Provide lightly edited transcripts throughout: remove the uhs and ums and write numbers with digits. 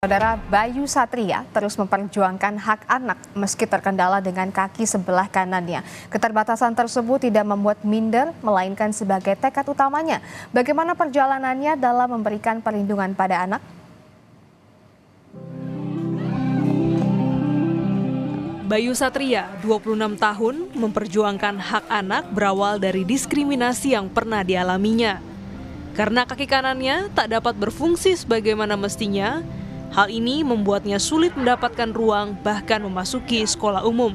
Saudara Bayu Satria terus memperjuangkan hak anak meski terkendala dengan kaki sebelah kanannya. Keterbatasan tersebut tidak membuat minder, melainkan sebagai tekad utamanya. Bagaimana perjalanannya dalam memberikan perlindungan pada anak? Bayu Satria, 26 tahun, memperjuangkan hak anak berawal dari diskriminasi yang pernah dialaminya. Karena kaki kanannya tak dapat berfungsi sebagaimana mestinya, hal ini membuatnya sulit mendapatkan ruang bahkan memasuki sekolah umum.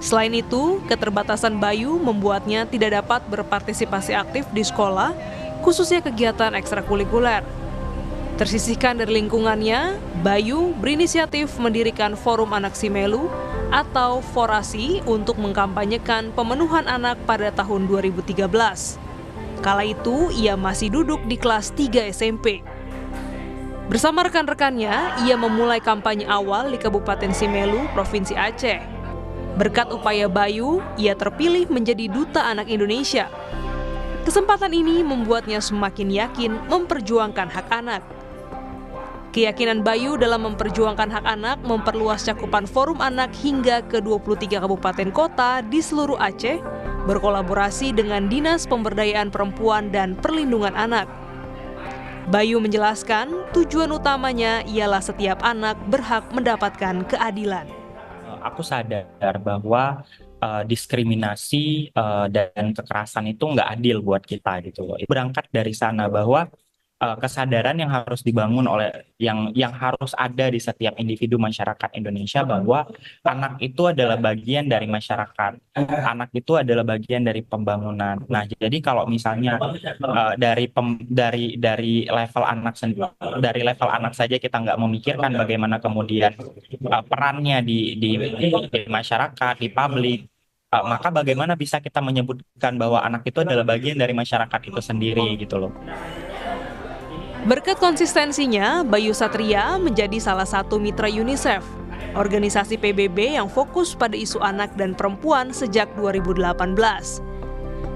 Selain itu, keterbatasan Bayu membuatnya tidak dapat berpartisipasi aktif di sekolah, khususnya kegiatan ekstrakurikuler. Tersisihkan dari lingkungannya, Bayu berinisiatif mendirikan Forum Anak Simelu atau Forasi untuk mengkampanyekan pemenuhan anak pada tahun 2013. Kala itu, ia masih duduk di kelas 3 SMP. Bersama rekan-rekannya, ia memulai kampanye awal di Kabupaten Simelu, Provinsi Aceh. Berkat upaya Bayu, ia terpilih menjadi Duta Anak Indonesia. Kesempatan ini membuatnya semakin yakin memperjuangkan hak anak. Keyakinan Bayu dalam memperjuangkan hak anak memperluas cakupan forum anak hingga ke 23 kabupaten kota di seluruh Aceh, berkolaborasi dengan Dinas Pemberdayaan Perempuan dan Perlindungan Anak. Bayu menjelaskan tujuan utamanya ialah setiap anak berhak mendapatkan keadilan. Aku sadar bahwa diskriminasi dan kekerasan itu nggak adil buat kita gitu loh. Berangkat dari sana bahwa kesadaran yang harus dibangun oleh yang harus ada di setiap individu masyarakat Indonesia bahwa anak itu adalah bagian dari masyarakat, anak itu adalah bagian dari pembangunan. Nah, jadi kalau misalnya dari level anak sendiri, dari level anak saja kita nggak memikirkan bagaimana kemudian perannya di masyarakat, di publik. Maka bagaimana bisa kita menyebutkan bahwa anak itu adalah bagian dari masyarakat itu sendiri gitu loh. Berkat konsistensinya, Bayu Satria menjadi salah satu mitra UNICEF, organisasi PBB yang fokus pada isu anak dan perempuan sejak 2018.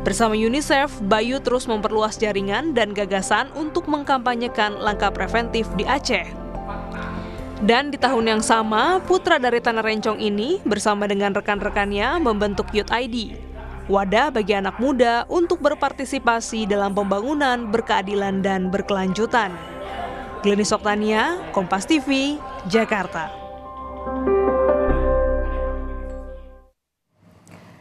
Bersama UNICEF, Bayu terus memperluas jaringan dan gagasan untuk mengkampanyekan langkah preventif di Aceh. Dan di tahun yang sama, putra dari Tanah Rencong ini bersama dengan rekan-rekannya membentuk Youth ID, wadah bagi anak muda untuk berpartisipasi dalam pembangunan berkeadilan dan berkelanjutan. Glenis Oktania, Kompas TV, Jakarta.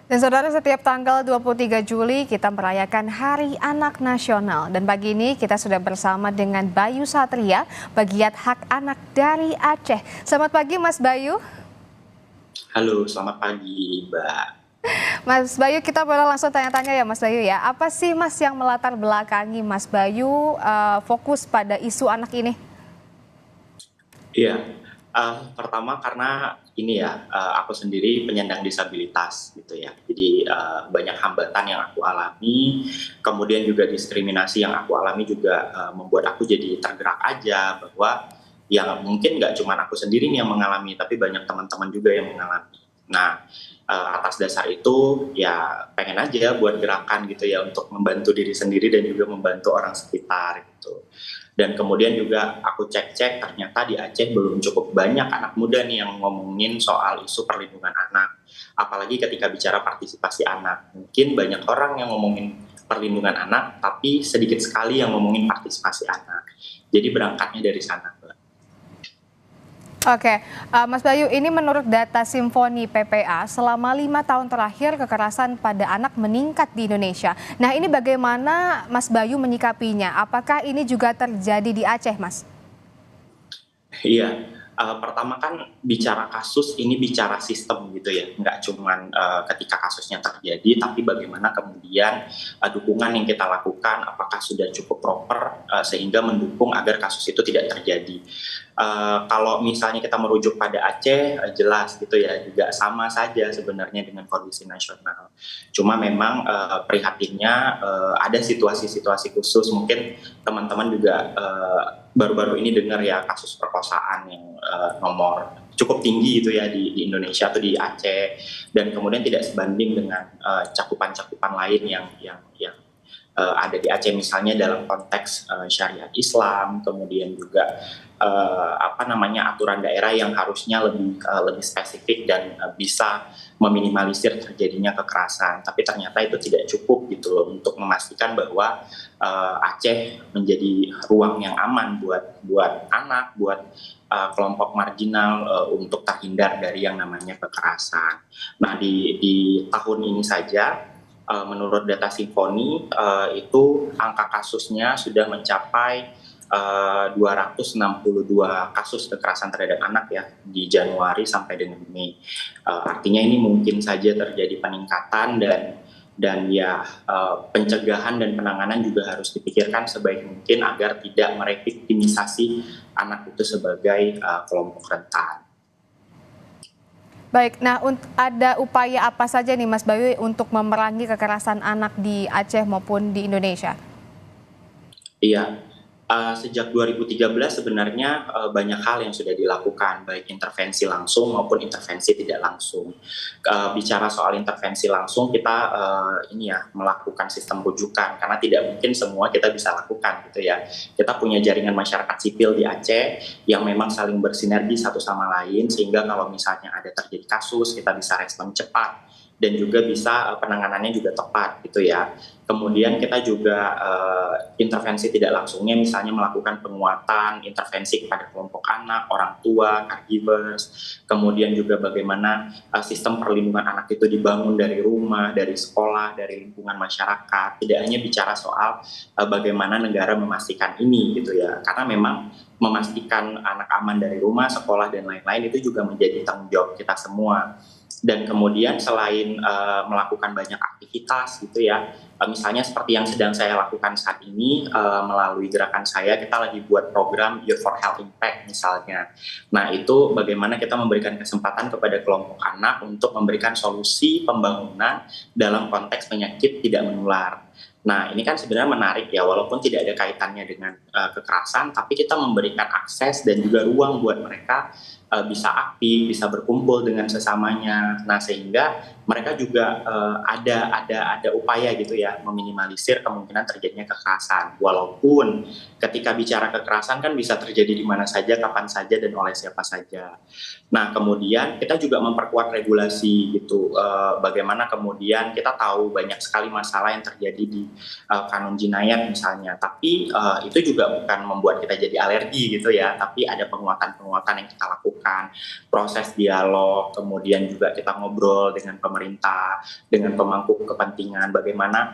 Dan saudara, setiap tanggal 23 Juli kita merayakan Hari Anak Nasional. Dan pagi ini kita sudah bersama dengan Bayu Satria, pegiat hak anak dari Aceh. Selamat pagi Mas Bayu. Halo, selamat pagi Mbak. Mas Bayu, kita boleh langsung tanya-tanya ya Mas Bayu ya. Apa sih Mas yang melatar belakangi Mas Bayu fokus pada isu anak ini? Iya, pertama karena ini ya, aku sendiri penyandang disabilitas gitu ya. Jadi banyak hambatan yang aku alami, kemudian juga diskriminasi yang aku alami juga membuat aku jadi tergerak aja bahwa yang mungkin nggak cuma aku sendiri nih yang mengalami, tapi banyak teman-teman juga yang mengalami. Nah, atas dasar itu ya pengen aja buat gerakan gitu ya untuk membantu diri sendiri dan juga membantu orang sekitar gitu. Dan kemudian juga aku cek-cek ternyata di Aceh belum cukup banyak anak muda nih yang ngomongin soal isu perlindungan anak. Apalagi ketika bicara partisipasi anak. Mungkin banyak orang yang ngomongin perlindungan anak tapi sedikit sekali yang ngomongin partisipasi anak. Jadi berangkatnya dari sana. Oke, Mas Bayu, ini menurut data Simfoni PPA, selama 5 tahun terakhir kekerasan pada anak meningkat di Indonesia. Nah, ini bagaimana Mas Bayu menyikapinya? Apakah ini juga terjadi di Aceh, Mas? Iya, pertama kan bicara kasus ini bicara sistem gitu ya, nggak cuman ketika kasusnya terjadi, tapi bagaimana kemudian dukungan yang kita lakukan, apakah sudah cukup proper sehingga mendukung agar kasus itu tidak terjadi. Kalau misalnya kita merujuk pada Aceh, jelas gitu ya, juga sama saja sebenarnya dengan kondisi nasional. Cuma memang prihatinnya ada situasi-situasi khusus, mungkin teman-teman juga baru-baru ini dengar ya kasus perkosaan yang nomor cukup tinggi itu ya di Indonesia atau di Aceh, dan kemudian tidak sebanding dengan cakupan-cakupan lain yang ada di Aceh misalnya dalam konteks syariat Islam, kemudian juga aturan daerah yang harusnya lebih spesifik dan bisa meminimalisir terjadinya kekerasan. Tapi ternyata itu tidak cukup gitu loh untuk memastikan bahwa Aceh menjadi ruang yang aman buat anak, buat kelompok marginal untuk terhindar dari yang namanya kekerasan. Nah di tahun ini saja menurut data Simfoni itu angka kasusnya sudah mencapai 262 kasus kekerasan terhadap anak ya di Januari sampai dengan Mei. Artinya ini mungkin saja terjadi peningkatan dan ya pencegahan dan penanganan juga harus dipikirkan sebaik mungkin agar tidak mereviktimisasi anak itu sebagai kelompok rentan. Baik, nah ada upaya apa saja nih Mas Bayu untuk memerangi kekerasan anak di Aceh maupun di Indonesia? Iya, sejak 2013 sebenarnya banyak hal yang sudah dilakukan, baik intervensi langsung maupun intervensi tidak langsung. Bicara soal intervensi langsung, kita melakukan sistem rujukan, karena tidak mungkin semua kita bisa lakukan gitu ya. Kita punya jaringan masyarakat sipil di Aceh yang memang saling bersinergi satu sama lain, sehingga kalau misalnya ada terjadi kasus, kita bisa respon cepat dan juga bisa penanganannya juga tepat gitu ya. Kemudian kita juga intervensi tidak langsungnya misalnya melakukan penguatan intervensi kepada kelompok anak, orang tua, caregivers, kemudian juga bagaimana sistem perlindungan anak itu dibangun dari rumah, dari sekolah, dari lingkungan masyarakat. Tidak hanya bicara soal bagaimana negara memastikan ini gitu ya, karena memang memastikan anak aman dari rumah, sekolah dan lain-lain itu juga menjadi tanggung jawab kita semua. Dan kemudian selain melakukan banyak aktivitas gitu ya, misalnya seperti yang sedang saya lakukan saat ini melalui gerakan saya, kita lagi buat program Youth for Health Impact misalnya. Nah itu bagaimana kita memberikan kesempatan kepada kelompok anak untuk memberikan solusi pembangunan dalam konteks penyakit tidak menular. Nah ini kan sebenarnya menarik ya, walaupun tidak ada kaitannya dengan kekerasan, tapi kita memberikan akses dan juga ruang buat mereka bisa aktif, bisa berkumpul dengan sesamanya. Nah sehingga mereka juga ada upaya gitu ya meminimalisir kemungkinan terjadinya kekerasan. Walaupun ketika bicara kekerasan kan bisa terjadi di mana saja, kapan saja dan oleh siapa saja. Nah kemudian kita juga memperkuat regulasi gitu. Bagaimana kemudian kita tahu banyak sekali masalah yang terjadi di kanun jinayat misalnya. Tapi itu juga bukan membuat kita jadi alergi gitu ya. Tapi ada penguatan-penguatan yang kita lakukan. Proses dialog, kemudian juga kita ngobrol dengan pemerintah, dengan pemangku kepentingan, bagaimana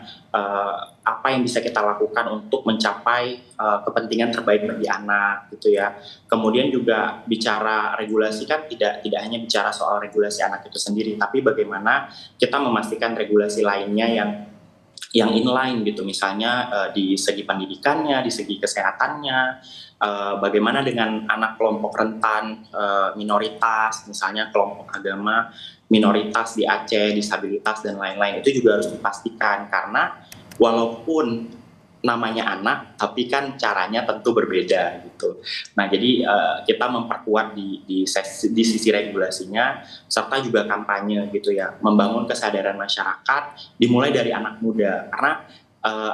apa yang bisa kita lakukan untuk mencapai kepentingan terbaik bagi anak gitu ya. Kemudian juga bicara regulasi kan tidak hanya bicara soal regulasi anak itu sendiri, tapi bagaimana kita memastikan regulasi lainnya yang inline gitu, misalnya di segi pendidikannya, di segi kesehatannya, bagaimana dengan anak kelompok rentan, minoritas, misalnya kelompok agama minoritas di Aceh, disabilitas dan lain-lain, itu juga harus dipastikan karena walaupun namanya anak, tapi kan caranya tentu berbeda gitu. Nah, jadi kita memperkuat di sisi regulasinya, serta juga kampanye gitu ya, membangun kesadaran masyarakat, dimulai dari anak muda. Karena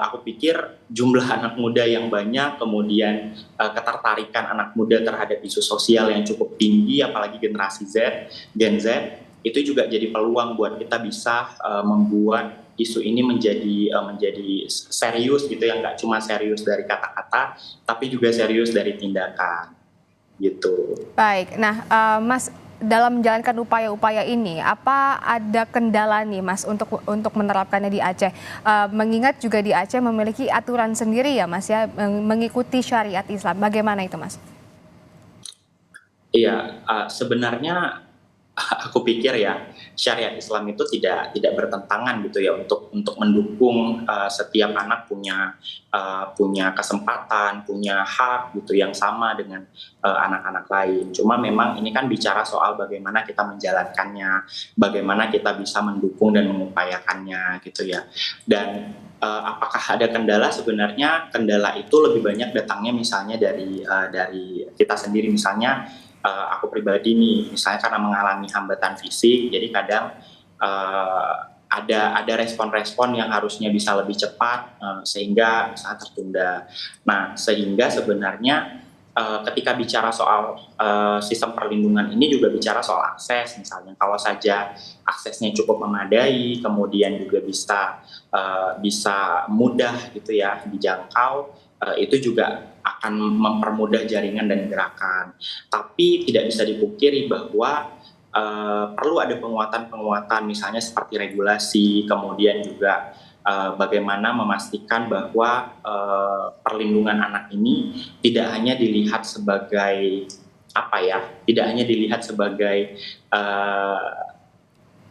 aku pikir jumlah anak muda yang banyak, kemudian ketertarikan anak muda terhadap isu sosial yang cukup tinggi, apalagi generasi Z, Gen Z, itu juga jadi peluang buat kita bisa membuat isu ini menjadi serius gitu ya, nggak cuma serius dari kata-kata, tapi juga serius dari tindakan gitu. Baik, nah Mas, dalam menjalankan upaya-upaya ini, apa ada kendala nih Mas untuk menerapkannya di Aceh? Mengingat juga di Aceh memiliki aturan sendiri ya Mas ya, mengikuti syariat Islam. Bagaimana itu Mas? Iya, sebenarnya aku pikir ya syariat Islam itu tidak bertentangan gitu ya untuk mendukung setiap anak punya kesempatan, punya hak gitu yang sama dengan anak-anak lain. Cuma memang ini kan bicara soal bagaimana kita menjalankannya, bagaimana kita bisa mendukung dan mengupayakannya gitu ya. Dan apakah ada kendala? Sebenarnya kendala itu lebih banyak datangnya misalnya dari kita sendiri, misalnya aku pribadi nih, misalnya karena mengalami hambatan fisik, jadi kadang ada respon-respon yang harusnya bisa lebih cepat sehingga saat tertunda. Nah, sehingga sebenarnya ketika bicara soal sistem perlindungan ini juga bicara soal akses, misalnya kalau saja aksesnya cukup memadai, kemudian juga bisa mudah gitu ya dijangkau, itu juga akan mempermudah jaringan dan gerakan. Tapi tidak bisa dipungkiri bahwa perlu ada penguatan-penguatan, misalnya seperti regulasi, kemudian juga bagaimana memastikan bahwa perlindungan anak ini tidak hanya dilihat sebagai tidak hanya dilihat sebagai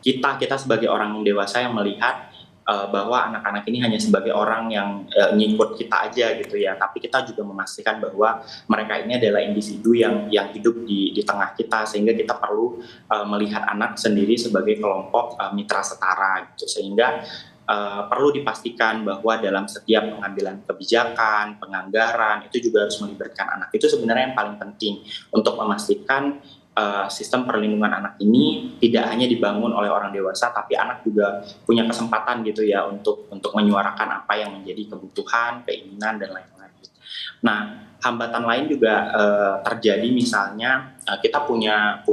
kita sebagai orang dewasa yang melihat bahwa anak-anak ini hanya sebagai orang yang ngikut kita aja gitu ya, tapi kita juga memastikan bahwa mereka ini adalah individu yang hidup di tengah kita, sehingga kita perlu melihat anak sendiri sebagai kelompok mitra setara gitu, sehingga perlu dipastikan bahwa dalam setiap pengambilan kebijakan, penganggaran itu juga harus melibatkan anak. Itu sebenarnya yang paling penting untuk memastikan sistem perlindungan anak ini tidak hanya dibangun oleh orang dewasa, tapi anak juga punya kesempatan gitu ya untuk menyuarakan apa yang menjadi kebutuhan, keinginan dan lain-lain. Nah, hambatan lain juga terjadi, misalnya kita punya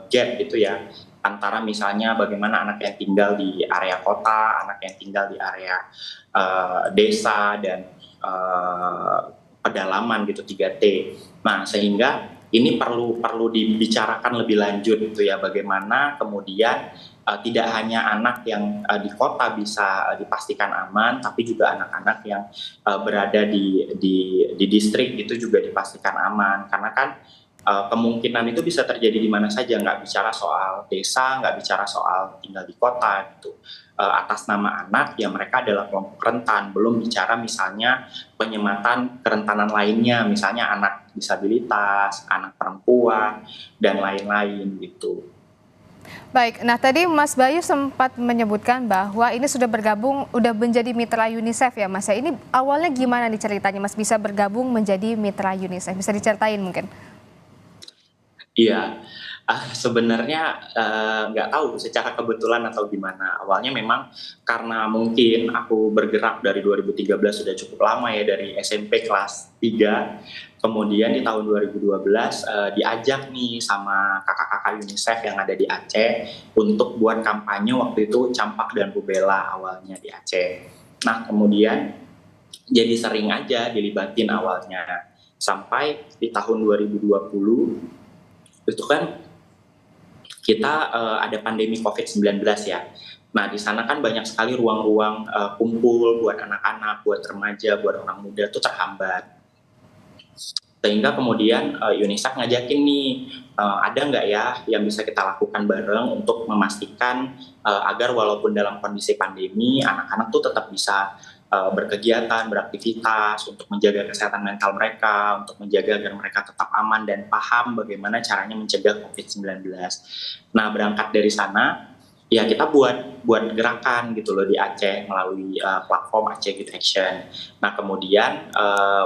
gap gitu ya antara misalnya bagaimana anak yang tinggal di area kota, anak yang tinggal di area desa dan pedalaman gitu, 3T. Nah, sehingga ini perlu dibicarakan lebih lanjut gitu ya, bagaimana kemudian tidak hanya anak yang di kota bisa dipastikan aman, tapi juga anak-anak yang berada di distrik itu juga dipastikan aman, karena kan kemungkinan itu bisa terjadi di mana saja, nggak bicara soal desa, nggak bicara soal tinggal di kota gitu. Atas nama anak, ya mereka adalah kelompok rentan, belum bicara misalnya penyematan kerentanan lainnya, misalnya anak disabilitas, anak perempuan, dan lain-lain gitu. Baik, nah tadi Mas Bayu sempat menyebutkan bahwa ini sudah menjadi mitra UNICEF ya Mas ya. Ini awalnya gimana nih ceritanya Mas bisa bergabung menjadi mitra UNICEF? Bisa diceritain mungkin? Iya, sebenarnya nggak tahu secara kebetulan atau gimana. Awalnya memang karena mungkin aku bergerak dari 2013, sudah cukup lama ya, dari SMP kelas 3. Kemudian di tahun 2012 diajak nih sama kakak-kakak UNICEF yang ada di Aceh untuk buat kampanye, waktu itu campak dan rubella awalnya di Aceh. Nah, kemudian jadi sering aja dilibatin awalnya. Sampai di tahun 2020 itu kan kita ada pandemi COVID-19 ya. Nah, di sana kan banyak sekali ruang-ruang kumpul buat anak-anak, buat remaja, buat orang muda itu terhambat. Sehingga kemudian UNICEF ngajakin nih, ada nggak ya yang bisa kita lakukan bareng untuk memastikan agar walaupun dalam kondisi pandemi, anak-anak tuh tetap bisa berkegiatan, beraktivitas, untuk menjaga kesehatan mental mereka, untuk menjaga agar mereka tetap aman dan paham bagaimana caranya mencegah COVID-19. Nah, berangkat dari sana, ya kita buat gerakan gitu loh di Aceh melalui platform Aceh Youth Action. Nah, kemudian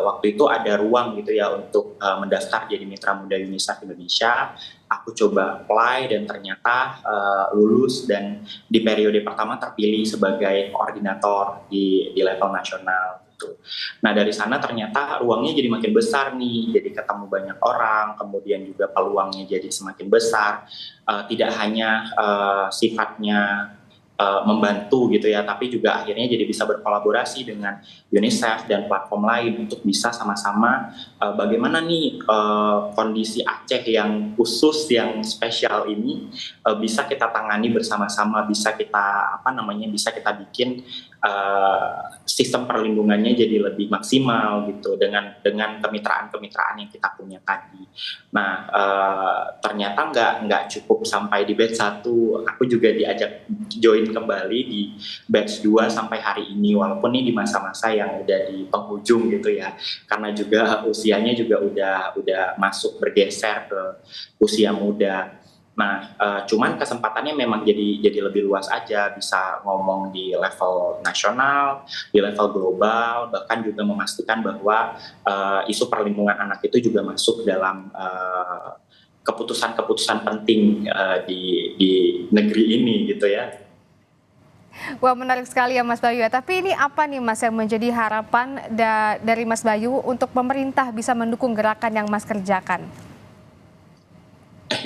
waktu itu ada ruang gitu ya untuk mendaftar jadi mitra muda UNICEF Indonesia. Aku coba apply dan ternyata lulus, dan di periode pertama terpilih sebagai koordinator di level nasional gitu. Nah, dari sana ternyata ruangnya jadi makin besar nih, jadi ketemu banyak orang, kemudian juga peluangnya jadi semakin besar. Tidak hanya sifatnya membantu gitu ya, tapi juga akhirnya jadi bisa berkolaborasi dengan UNICEF dan platform lain untuk bisa sama-sama bagaimana nih kondisi Aceh yang khusus, yang spesial ini bisa kita tangani bersama-sama, bisa kita bisa kita bikin sistem perlindungannya jadi lebih maksimal gitu dengan kemitraan-kemitraan yang kita punya tadi. Nah, ternyata nggak cukup sampai di batch 1, aku juga diajak join kembali di batch 2 sampai hari ini, walaupun ini di masa-masa yang udah di penghujung gitu ya, karena juga usianya juga udah masuk bergeser ke usia muda. Nah, cuman kesempatannya memang jadi lebih luas aja, bisa ngomong di level nasional, di level global, bahkan juga memastikan bahwa isu perlindungan anak itu juga masuk dalam keputusan-keputusan penting di negeri ini gitu ya. Wah, menarik sekali ya Mas Bayu ya. Tapi ini apa nih Mas yang menjadi harapan dari Mas Bayu untuk pemerintah bisa mendukung gerakan yang Mas kerjakan?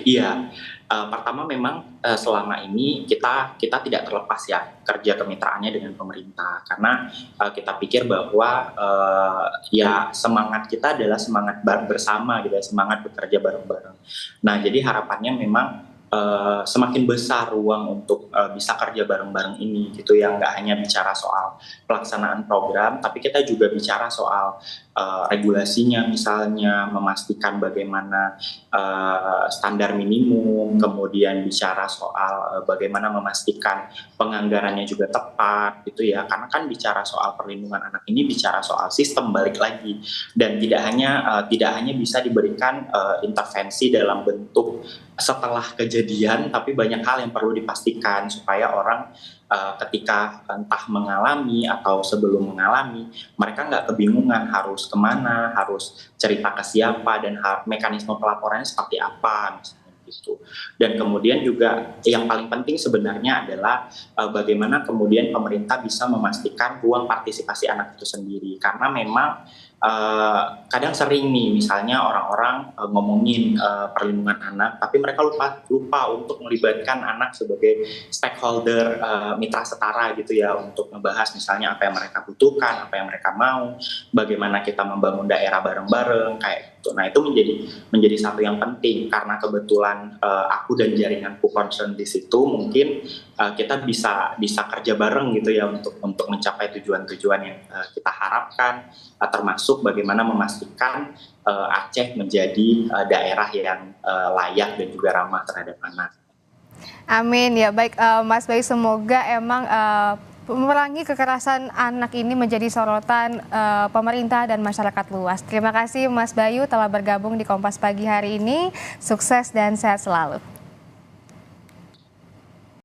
Iya, pertama memang selama ini kita tidak terlepas ya kerja kemitraannya dengan pemerintah karena kita pikir bahwa ya semangat kita adalah semangat bersama gitu ya, semangat bekerja bareng-bareng. Nah, jadi harapannya memang semakin besar ruang untuk bisa kerja bareng-bareng ini gitu ya, nggak hanya bicara soal pelaksanaan program tapi kita juga bicara soal regulasinya, misalnya memastikan bagaimana standar minimum, kemudian bicara soal bagaimana memastikan penganggarannya juga tepat gitu ya, karena kan bicara soal perlindungan anak ini bicara soal sistem balik lagi, dan tidak hanya bisa diberikan intervensi dalam bentuk setelah kejadian, tapi banyak hal yang perlu dipastikan supaya orang ketika entah mengalami atau sebelum mengalami, mereka nggak kebingungan harus kemana, harus cerita ke siapa, dan mekanisme pelaporannya seperti apa, misalnya gitu. Dan kemudian juga yang paling penting sebenarnya adalah bagaimana kemudian pemerintah bisa memastikan ruang partisipasi anak itu sendiri, karena memang kadang sering nih misalnya orang-orang ngomongin perlindungan anak tapi mereka lupa untuk melibatkan anak sebagai stakeholder mitra setara gitu ya, untuk membahas misalnya apa yang mereka butuhkan, apa yang mereka mau, bagaimana kita membangun daerah bareng-bareng kayak gitu. Nah, itu menjadi satu yang penting karena kebetulan aku dan jaringanku concern di situ, mungkin kita bisa kerja bareng gitu ya untuk mencapai tujuan-tujuan yang kita harapkan, termasuk bagaimana memastikan Aceh menjadi daerah yang layak dan juga ramah terhadap anak. Amin ya, baik Mas Bayu, semoga emang memerangi kekerasan anak ini menjadi sorotan pemerintah dan masyarakat luas. Terima kasih Mas Bayu telah bergabung di Kompas Pagi hari ini. Sukses dan sehat selalu.